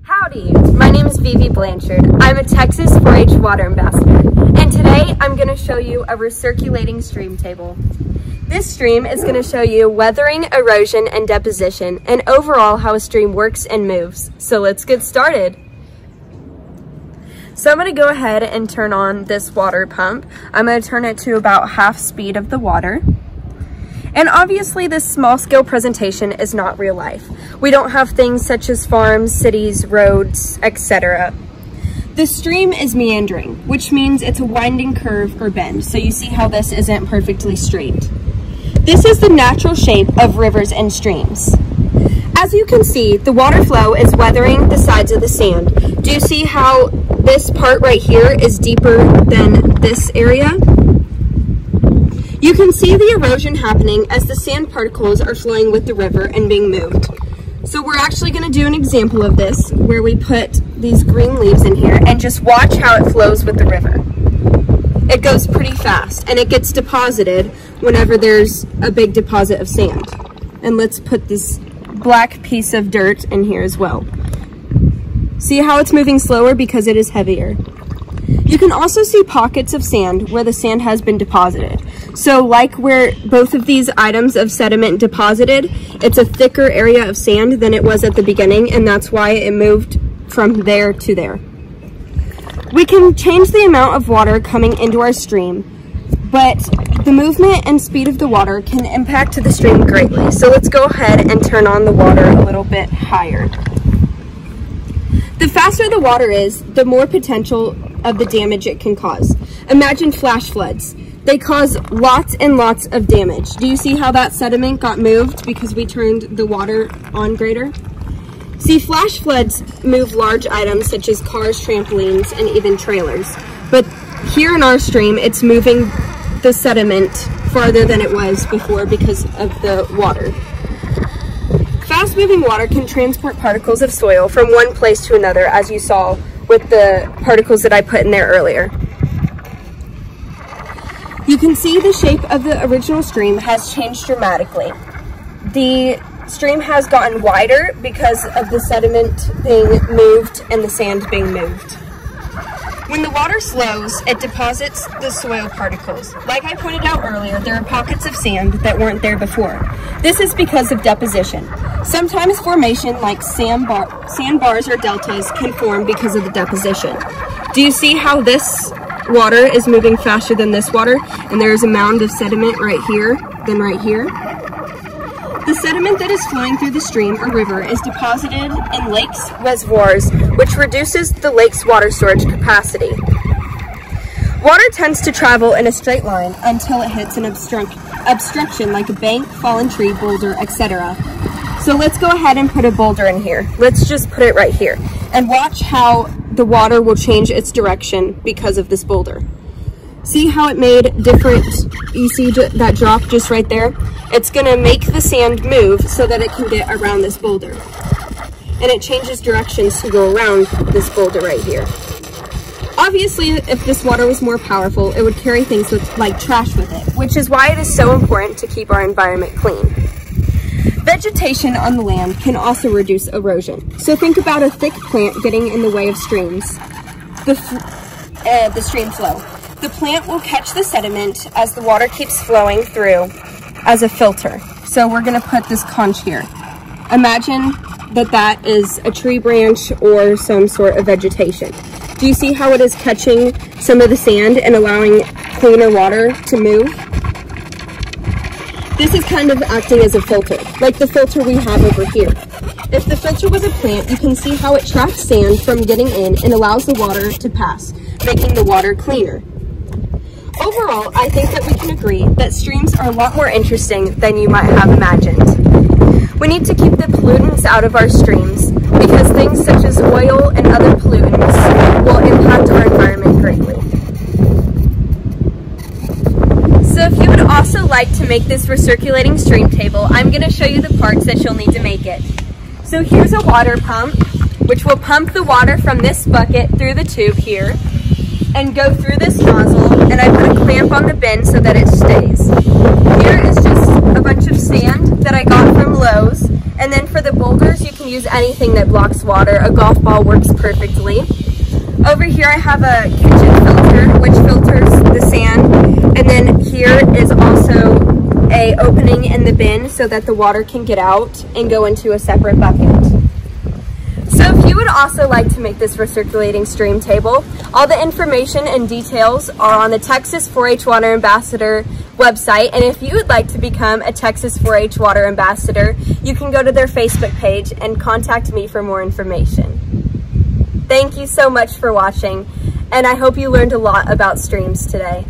Howdy, my name is Blanchard. I'm a Texas 4-H water ambassador, and today I'm going to show you a recirculating stream table. This stream is going to show you weathering, erosion, and deposition, and overall how a stream works and moves. So let's get started. So I'm going to go ahead and turn on this water pump. I'm going to turn it to about half speed of the water. And obviously this small scale presentation is not real life. We don't have things such as farms, cities, roads, etc. The stream is meandering, which means it's a winding curve or bend. So you see how this isn't perfectly straight. This is the natural shape of rivers and streams. As you can see, the water flow is weathering the sides of the sand. Do you see how this part right here is deeper than this area? You can see the erosion happening as the sand particles are flowing with the river and being moved. So we're actually going to do an example of this where we put these green leaves in here and just watch how it flows with the river. It goes pretty fast and it gets deposited whenever there's a big deposit of sand. And let's put this black piece of dirt in here as well. See how it's moving slower because it is heavier. You can also see pockets of sand where the sand has been deposited. So like where both of these items of sediment deposited, it's a thicker area of sand than it was at the beginning, and that's why it moved from there to there. We can change the amount of water coming into our stream, but the movement and speed of the water can impact the stream greatly. So let's go ahead and turn on the water a little bit higher. The faster the water is, the more potential of the damage it can cause. Imagine flash floods. They cause lots and lots of damage. Do you see how that sediment got moved because we turned the water on greater? See, flash floods move large items such as cars, trampolines, and even trailers. But here in our stream, it's moving the sediment farther than it was before because of the water. Fast-moving water can transport particles of soil from one place to another, as you saw with the particles that I put in there earlier. You can see the shape of the original stream has changed dramatically. The stream has gotten wider because of the sediment being moved and the sand being moved. When the water slows, it deposits the soil particles. Like I pointed out earlier, there are pockets of sand that weren't there before. This is because of deposition. Sometimes formation like sandbars or deltas can form because of the deposition. Do you see how this water is moving faster than this water? And there is a mound of sediment right here, then right here. The sediment that is flowing through the stream or river is deposited in lakes, reservoirs, which reduces the lake's water storage capacity. Water tends to travel in a straight line until it hits an obstruction like a bank, fallen tree, boulder, etc. So let's go ahead and put a boulder in here. Let's just put it right here and watch how the water will change its direction because of this boulder. See how it made different, you see that drop just right there? It's gonna make the sand move so that it can get around this boulder. And it changes directions to go around this boulder right here. Obviously, if this water was more powerful, it would carry things like trash with it, which is why it is so important to keep our environment clean. Vegetation on the land can also reduce erosion. So think about a thick plant getting in the way of streams, the stream flow. The plant will catch the sediment as the water keeps flowing through as a filter. So we're gonna put this conch here. Imagine that is a tree branch or some sort of vegetation. Do you see how it is catching some of the sand and allowing cleaner water to move? This is kind of acting as a filter, like the filter we have over here. If the filter was a plant, you can see how it traps sand from getting in and allows the water to pass, making the water cleaner. Overall, I think that we can agree that streams are a lot more interesting than you might have imagined. We need to keep the pollutants out of our streams because things such as oil and other pollutants will impact our environment greatly. So if you would also like to make this recirculating stream table, I'm going to show you the parts that you'll need to make it. So here's a water pump, which will pump the water from this bucket through the tube here and go through this nozzle, and I put a clamp on the bin so that it stays. Here is just a bunch of sand that I got from Lowe's, and then for the boulders you can use anything that blocks water. A golf ball works perfectly. Over here I have a kitchen filter which filters the sand, and then here is also a opening in the bin so that the water can get out and go into a separate bucket. So if you would also like to make this recirculating stream table, all the information and details are on the Texas 4-H Water Ambassador website, and if you would like to become a Texas 4-H Water Ambassador, you can go to their Facebook page and contact me for more information. Thank you so much for watching, and I hope you learned a lot about streams today.